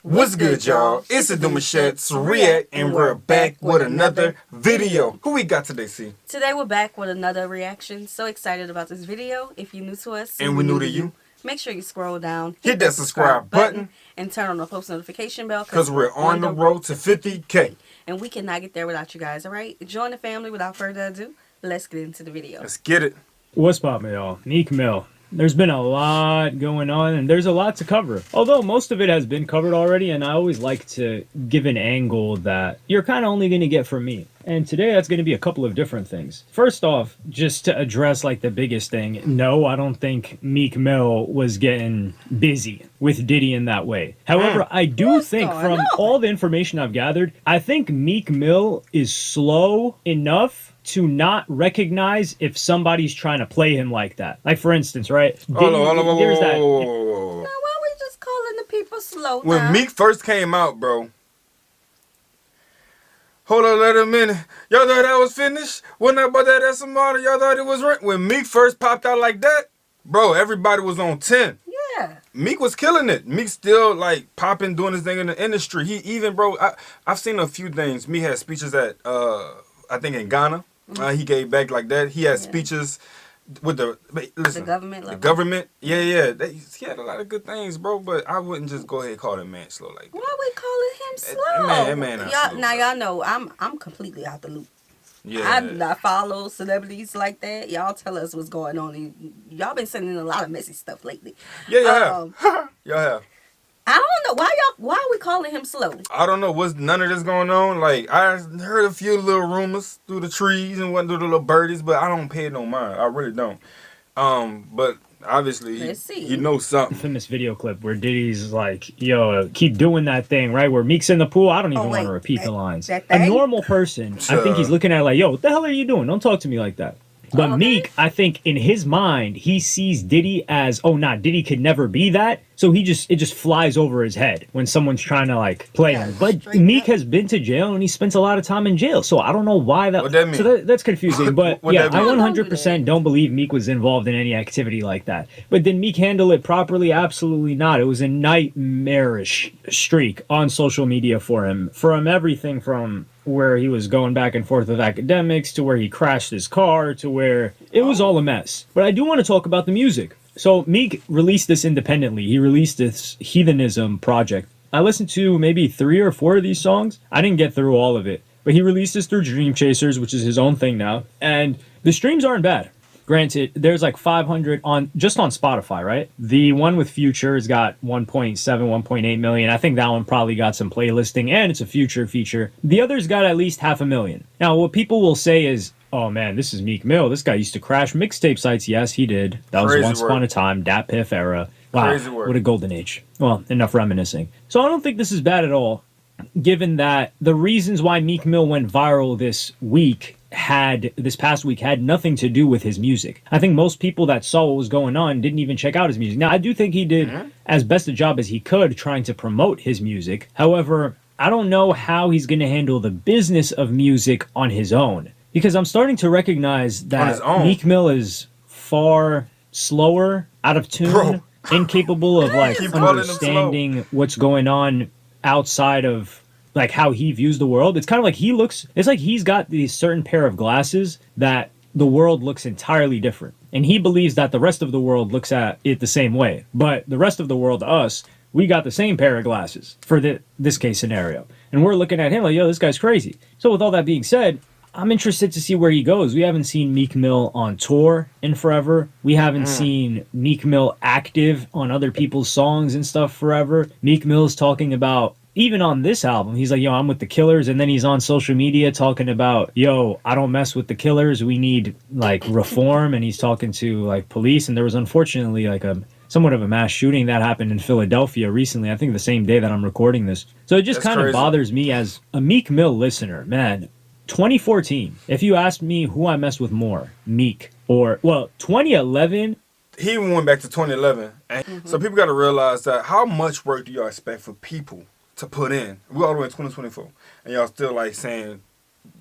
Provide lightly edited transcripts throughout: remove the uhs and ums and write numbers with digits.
What's good, y'all? It's the Demouchets React, and we're back with another video. Who we got today, C? Today we're back with another reaction. So excited about this video. If you're new to us and we're new to you, make sure you scroll down, hit that subscribe button, and turn on the post notification bell because we're on the road to 50K. And we cannot get there without you guys, alright? Join the family. Without further ado, let's get into the video. Let's get it. What's poppin', y'all? Meek Mill. There's been a lot going on, and there's a lot to cover. Although most of it has been covered already, and I always like to give an angle that you're kind of only going to get from me. And today that's going to be a couple of different things. First off, just to address like the biggest thing, no, I don't think Meek Mill was getting busy with Diddy in that way. However, I do think from all the information I've gathered, I think Meek Mill is slow enough to not recognize if somebody's trying to play him like that. Like, for instance, right? There's that. Now, why we just calling the people slow now? When Meek first came out, bro. Hold on, let a minute. Y'all thought that was finished? When I bought that SMR, y'all thought it was rent? When Meek first popped out like that, bro, everybody was on 10. Yeah. Meek was killing it. Meek still, like, popping, doing his thing in the industry. He even, bro, I've seen a few things. Meek had speeches at, I think in Ghana. He gave back like that. He had speeches with the government. The government. Yeah. He had a lot of good things, bro. But I wouldn't just go ahead and call that man slow like that. Why we calling him slow? That man not slow, now y'all know I'm completely out the loop. Yeah. I do not follow celebrities like that. Y'all tell us what's going on. Y'all been sending a lot of messy stuff lately. Yeah, y'all have. Y'all have. I don't know why are we calling him slow? I don't know. What's none of this going on? Like, I heard a few little rumors through the trees and went through the little birdies, but I don't pay no mind. I really don't. But obviously, he knows something. Famous video clip where Diddy's like, yo, keep doing that thing, right? Where Meek's in the pool. I don't even want to repeat the lines. A normal person, I think he's looking at it like, yo, what the hell are you doing? Don't talk to me like that. But Meek, I think in his mind, he sees Diddy as, oh, nah, Diddy could never be that. So it just flies over his head when someone's trying to like play him. But Meek has been to jail and he spends a lot of time in jail. So I don't know why that. What that mean? So that's confusing. But yeah, I 100% don't believe Meek was involved in any activity like that. But did Meek handle it properly? Absolutely not. It was a nightmarish streak on social media for him. From everything from where he was going back and forth with academics to where he crashed his car to where it was all a mess. But I do want to talk about the music. So Meek released this independently. He released this Heathenism project. I listened to maybe 3 or 4 of these songs. I didn't get through all of it. But he released this through Dream Chasers, which is his own thing now. And the streams aren't bad. Granted, there's like 500 just on Spotify, right? The one with Future has got 1.7, 1.8 million. I think that one probably got some playlisting, and it's a Future feature. The others got at least 500,000. Now, what people will say is, oh man, this is Meek Mill. This guy used to crash mixtape sites. Yes, he did. That was once upon a time, Dat Piff era. Wow, what a golden age. Well, enough reminiscing. So I don't think this is bad at all, given that the reasons why Meek Mill went viral this past week had nothing to do with his music. I think most people that saw what was going on didn't even check out his music. Now, I do think he did as best a job as he could trying to promote his music. However, I don't know how he's going to handle the business of music on his own. Because I'm starting to recognize that Meek Mill is far slower, out of tune, incapable of like understanding what's going on outside of like how he views the world. It's kind of like it's like he's got these certain pair of glasses that the world looks entirely different. And he believes that the rest of the world looks at it the same way. But the rest of the world, us, we got the same pair of glasses for this case scenario. And we're looking at him like, yo, this guy's crazy. So with all that being said, I'm interested to see where he goes. We haven't seen Meek Mill on tour in forever. We haven't seen Meek Mill active on other people's songs and stuff forever. Meek Mill's talking about, even on this album, he's like, yo, I'm with the Killers. And then he's on social media talking about, yo, I don't mess with the Killers. We need like reform. And he's talking to like police. And there was unfortunately like somewhat of a mass shooting that happened in Philadelphia recently. I think the same day that I'm recording this. So it just kind of bothers me as a Meek Mill listener, man. 2014, if you asked me who I mess with more, Meek or, well, 2011. He even went back to 2011. And so people got to realize that how much work do y'all expect for people to put in? We're all the way in 2024. And y'all still like saying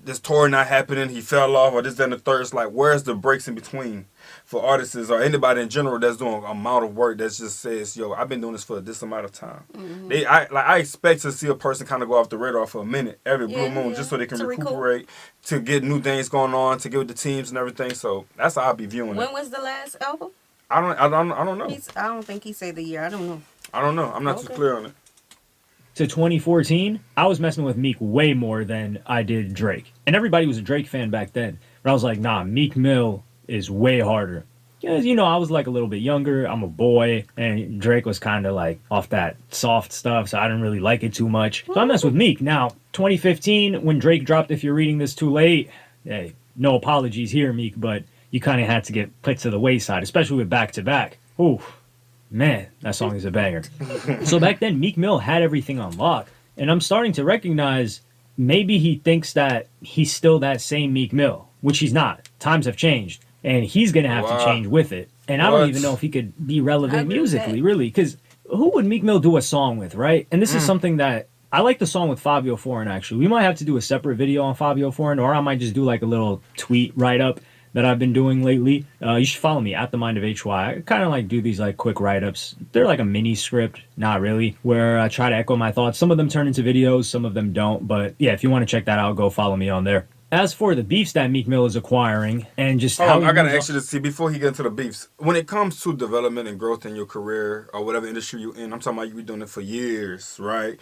this tour not happening, he fell off, or this, that, and the third. It's like, where's the breaks in between for artists or anybody in general that's doing an amount of work that just says, yo, I've been doing this for this amount of time. I expect to see a person kind of go off the radar for a minute every blue moon just so they can recuperate, to get new things going on, to get with the teams and everything. So that's how I'll be viewing it. When was the last album? I don't know. I don't think he said the year. I don't know. I'm not too clear on it. To 2014, I was messing with Meek way more than I did Drake. And everybody was a Drake fan back then. But I was like, nah, Meek Mill is way harder. Because, you know, I was like a little bit younger. I'm a boy. And Drake was kind of like off that soft stuff. So I didn't really like it too much. So I messed with Meek. Now, 2015, when Drake dropped If You're Reading This Too Late, hey, no apologies here, Meek, but you kind of had to get put to the wayside, especially with Back to Back. Ooh. Man, that song is a banger. So back then, Meek Mill had everything on lock. And I'm starting to recognize maybe he thinks that he's still that same Meek Mill, which he's not. Times have changed. And he's going to have to change with it. And I don't even know if he could be relevant musically, really. Because who would Meek Mill do a song with, right? And this is something that... I like the song with Fabio Foreign, actually. We might have to do a separate video on Fabio Foreign, or I might just do like a little tweet write-up that I've been doing lately. You should follow me at The Mind of HY. I kind of like do these like quick write-ups. They're like a mini script, not really, where I try to echo my thoughts. Some of them turn into videos, some of them don't. But yeah, if you want to check that out, go follow me on there. As for the beefs that Meek Mill is acquiring and just how... I got to ask you to see, before he gets into the beefs, when it comes to development and growth in your career or whatever industry you're in, I'm talking about you been doing it for years, right?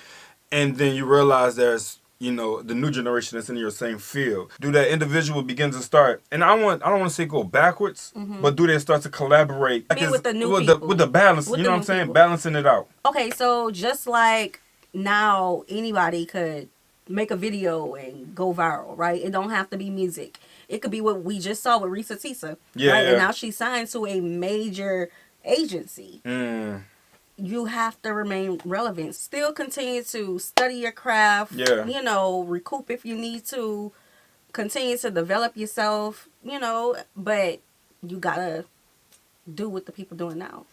And then you realize there's, you know, the new generation that's in your same field. Do that individual begin to start, and I don't want to say go backwards, but do they start to collaborate with the new people. With the balance, with you know what I'm saying? People. Balancing it out. Okay, so just like now anybody could make a video and go viral, right? It don't have to be music. It could be what we just saw with Risa Tisa. Yeah, right? yeah. And now she's signed to a major agency. You have to remain relevant. Still continue to study your craft. Yeah. You know, recoup if you need to. Continue to develop yourself, you know, but you gotta do what the people doing now.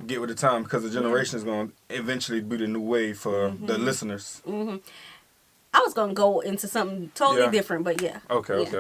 Get with the time, because the generation is going to eventually be the new wave for the listeners. I was going to go into something totally different, but yeah. Okay.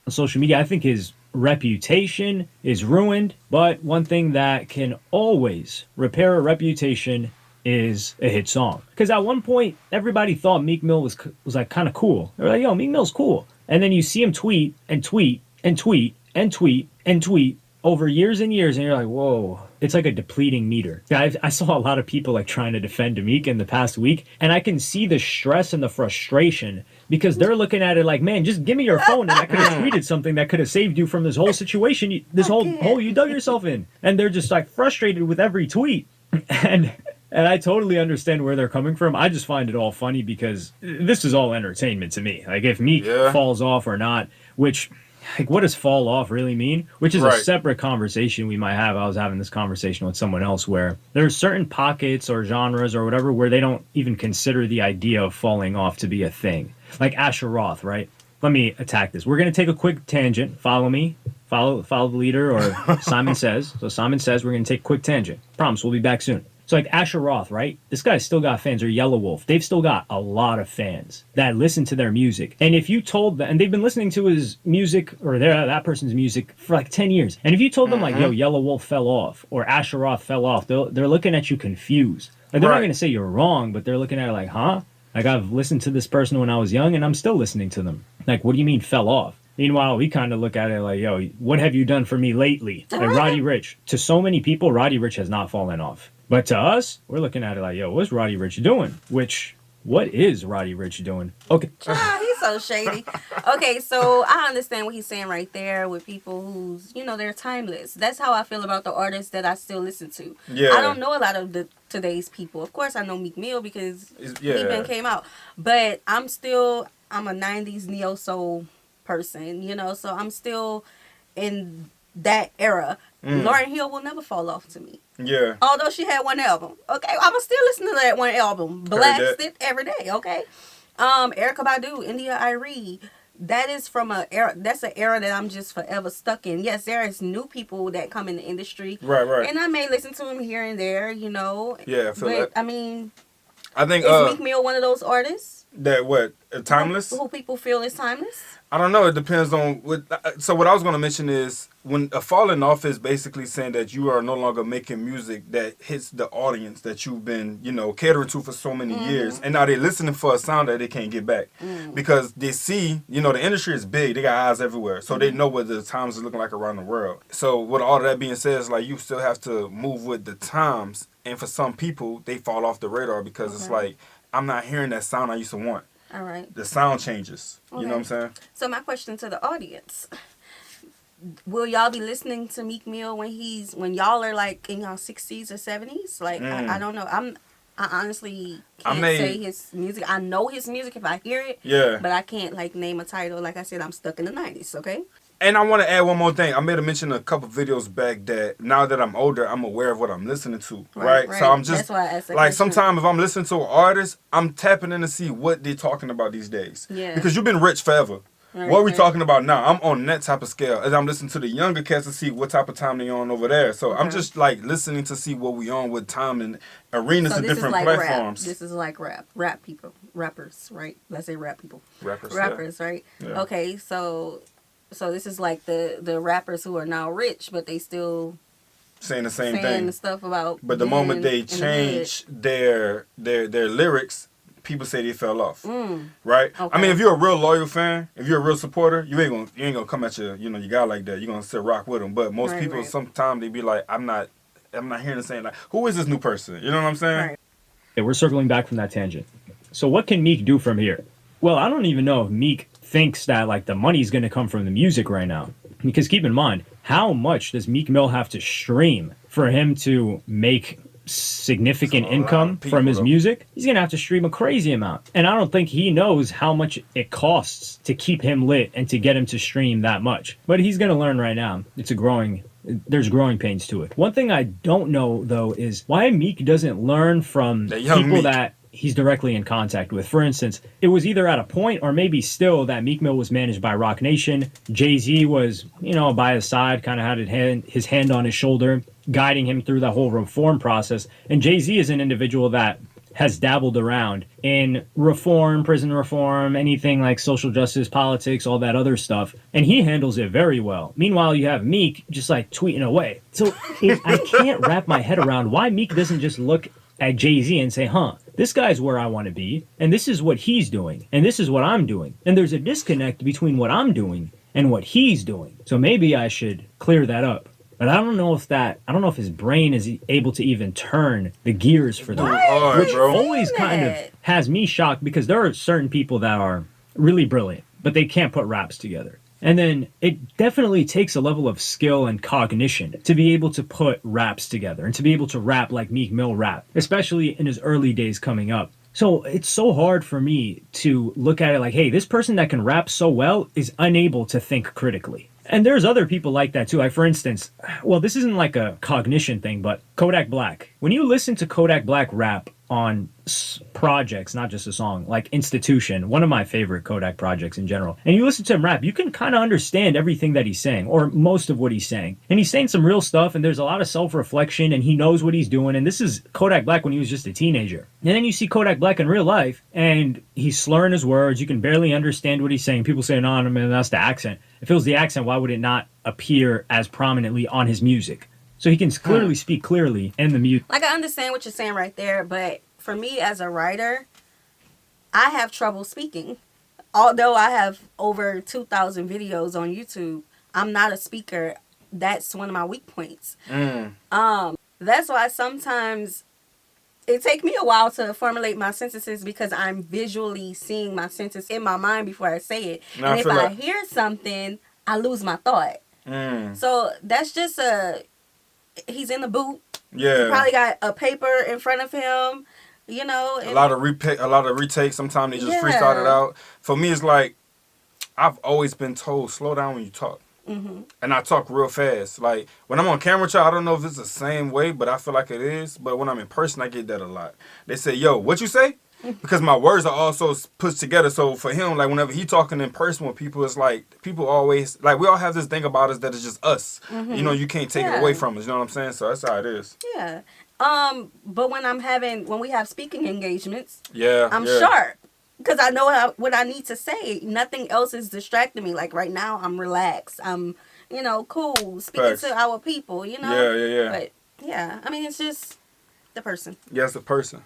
On social media, I think his reputation is ruined, but one thing that can always repair a reputation is a hit song. Because at one point, everybody thought Meek Mill was like kind of cool. They were like, yo, Meek Mill's cool. And then you see him tweet and tweet and tweet and tweet and tweet over years and years, and you're like, whoa, it's like a depleting meter. I saw a lot of people like trying to defend Meek in the past week, and I can see the stress and the frustration because they're looking at it like, man, just give me your phone and I could have tweeted something that could have saved you from this whole situation, this whole hole you dug yourself in. And they're just like frustrated with every tweet. And I totally understand where they're coming from. I just find it all funny because this is all entertainment to me. Like if Meek falls off or not, which... like, what does fall off really mean? Which is a separate conversation we might have. I was having this conversation with someone else where there's certain pockets or genres or whatever where they don't even consider the idea of falling off to be a thing. Like Asher Roth, right? Let me attack this. We're going to take a quick tangent. Follow me. Follow the leader, or Simon Says. So Simon Says we're going to take a quick tangent. Promise we'll be back soon. So like Asher Roth, right? This guy's still got fans, or Yellow Wolf. They've still got a lot of fans that listen to their music. And if you told them, and they've been listening to his music or that person's music for like 10 years. And if you told them like, yo, Yellow Wolf fell off or Asher Roth fell off, they're looking at you confused. Like they're not going to say you're wrong, but they're looking at it like, huh? Like I've listened to this person when I was young and I'm still listening to them. Like, what do you mean fell off? Meanwhile, we kind of look at it like, yo, what have you done for me lately? Like Roddy Ricch. To so many people, Roddy Ricch has not fallen off. But to us, we're looking at it like, yo, what's Roddy Ricch doing? What is Roddy Ricch doing? Okay. He's so shady. Okay, so I understand what he's saying right there with people who's, you know, they're timeless. That's how I feel about the artists that I still listen to. Yeah. I don't know a lot of today's people. Of course, I know Meek Mill because he been came out. But I'm a 90s neo-soul person, you know, so I'm still in that era. Lauryn Hill will never fall off to me. Yeah. Although she had one album. Okay, I'm still listening to that one album. Blast it every day, okay? Erykah Badu, India Arie. That is from an era that I'm just forever stuck in. Yes, there is new people that come in the industry. Right. And I may listen to them here and there, you know. Yeah, I feel that. I mean, I think is Meek Mill one of those artists that timeless? Who people feel is timeless? I don't know. It depends on what. So what I was going to mention is when a falling off is basically saying that you are no longer making music that hits the audience that you've been, catering to for so many years, and now they're listening for a sound that they can't get back because they see, the industry is big. They got eyes everywhere, so they know what the times is looking like around the world. So with all that being said, it's like you still have to move with the times, and for some people, they fall off the radar because it's like I'm not hearing that sound I used to want. All right. The sound changes. Okay. You know what I'm saying? So my question to the audience: will y'all be listening to Meek Mill when y'all are like in y'all 60s or 70s? Like I don't know. I honestly can't say his music. I know his music if I hear it. Yeah. But I can't like name a title. Like I said, I'm stuck in the 90s. Okay. And I want to add one more thing. I made a mention a couple videos back that now that I'm older, I'm aware of what I'm listening to, right? So I'm just, that's why I asked that question. Sometimes if I'm listening to an artist, I'm tapping in to see what they're talking about these days. Yeah. Because you've been rich forever. Right, what are we talking about now? I'm on that type of scale. As I'm listening to the younger cats to see what type of time they on over there. So I'm just like listening to see what we on with time and arenas and different platforms. Rap. This is like rap people, rappers, right? Let's say rap people. Rappers, right? Yeah. Okay, so this is like the rappers who are now rich, but they still saying the same thing. The stuff about. But the moment they change their lyrics, people say they fell off, right? Okay. I mean, if you're a real loyal fan, if you're a real supporter, you ain't gonna come at your guy like that. You're gonna still rock with him. But most people, sometimes they be like, I'm not hearing the same. Like, who is this new person? You know what I'm saying? Right. Yeah, we're circling back from that tangent. So what can Meek do from here? Well, I don't even know if Meek thinks that like the money's going to come from the music right now. Because keep in mind, how much does Meek Mill have to stream for him to make significant income from his music? He's going to have to stream a crazy amount. And I don't think he knows how much it costs to keep him lit and to get him to stream that much. But he's going to learn right now. There's growing pains to it. One thing I don't know, though, is why Meek doesn't learn from people that he's directly in contact with. For instance, it was either at a point or maybe still that Meek Mill was managed by Roc Nation. Jay-Z was, by his side, kind of had his hand on his shoulder, guiding him through the whole reform process. And Jay-Z is an individual that has dabbled around in reform, prison reform, anything like social justice, politics, all that other stuff. And he handles it very well. Meanwhile, you have Meek just like tweeting away. So I can't wrap my head around why Meek doesn't just look at Jay-Z and say, this guy's where I want to be, and this is what he's doing, and this is what I'm doing. And there's a disconnect between what I'm doing and what he's doing. So maybe I should clear that up. But I don't know if his brain is able to even turn the gears for that. Which always kind of has me shocked because there are certain people that are really brilliant, but they can't put raps together. And then it definitely takes a level of skill and cognition to be able to put raps together and to be able to rap like Meek Mill rap, especially in his early days coming up. So it's so hard for me to look at it like, hey, this person that can rap so well is unable to think critically. And there's other people like that too. Like, for instance, well, this isn't like a cognition thing, but Kodak Black. When you listen to Kodak Black rap on projects, not just a song, like Institution, one of my favorite Kodak projects in general, and you listen to him rap, you can kind of understand everything that he's saying, or most of what he's saying. And he's saying some real stuff, and there's a lot of self-reflection, and he knows what he's doing. And this is Kodak Black when he was just a teenager. And then you see Kodak Black in real life, and he's slurring his words. You can barely understand what he's saying. People say, no, man, that's the accent. If it was the accent, why would it not appear as prominently on his music? So he can clearly speak clearly in the music. Like, I understand what you're saying right there, but for me as a writer, I have trouble speaking. Although I have over 2,000 videos on YouTube, I'm not a speaker. That's one of my weak points. That's why sometimes it takes me a while to formulate my sentences because I'm visually seeing my sentence in my mind before I say it. And if I hear something, I lose my thought. So that's just he's in the booth. Yeah. He probably got a paper in front of him, a lot of retakes. Sometimes they just freestyle it out. For me, it's like I've always been told, slow down when you talk. And I talk real fast. Like when I'm on camera, I don't know if it's the same way, but I feel like it is. But when I'm in person, I get that a lot. They say, yo, what you say? Because my words are also put together. So for him, like whenever he talking in person with people, it's like people always, like we all have this thing about us that is just us. You can't take it away from us. You know what I'm saying? So that's how it is. Yeah. But when we have speaking engagements, I'm yeah. sharp. Because I know what I need to say. Nothing else is distracting me. Like right now, I'm relaxed. I'm, cool. Speaking to our people, Yeah. But yeah, I mean, it's just the person. Yeah, it's the person.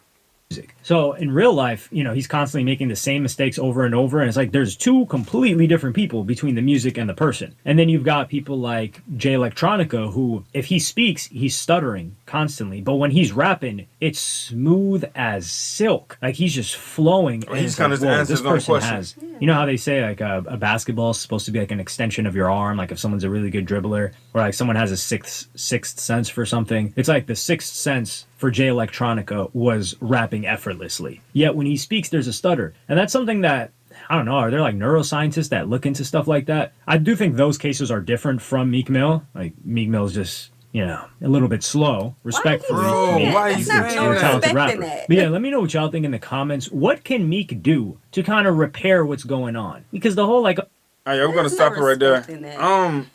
So in real life, he's constantly making the same mistakes over and over. And it's like there's two completely different people between the music and the person. And then you've got people like Jay Electronica, who, if he speaks, he's stuttering constantly. But when he's rapping, it's smooth as silk. Like he's just flowing. Well, he's kind of answers his own question. You know how they say like a basketball is supposed to be like an extension of your arm, like if someone's a really good dribbler, or like someone has a sixth sense for something. It's like the sixth sense for Jay Electronica was rapping effortlessly. Yet when he speaks, there's a stutter. And that's something that, I don't know, are there like neuroscientists that look into stuff like that? I do think those cases are different from Meek Mill. Like Meek Mill's just, a little bit slow, respectfully. Why he's not talented rapper. But yeah, let me know what y'all think in the comments. What can Meek do to kind of repair what's going on? Because the whole like... All right, we're going to stop it right there.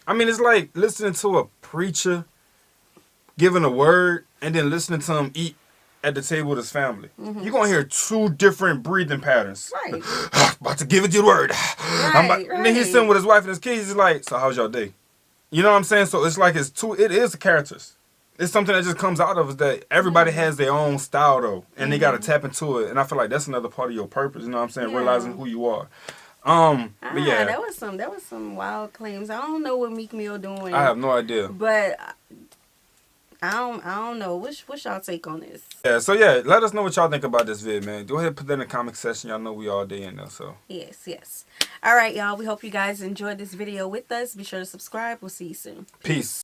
I mean, it's like listening to a preacher giving a word and then listening to him eat at the table with his family. You're going to hear two different breathing patterns. Right. About to give it your word. Right. And then he's sitting with his wife and his kids. He's like, so how's your day? You know what I'm saying? So it's like it is the characters. It's something that just comes out of us that everybody has their own style though. And they got to tap into it. And I feel like that's another part of your purpose. You know what I'm saying? Yeah. Realizing who you are. But yeah. That was some wild claims. I don't know what Meek Mill doing. I have no idea. But I don't know. What's y'all take on this? Yeah, so yeah, let us know what y'all think about this vid, man. Go ahead and put that in the comment section. Y'all know we all day in there, so. Yes. All right, y'all. We hope you guys enjoyed this video with us. Be sure to subscribe. We'll see you soon. Peace.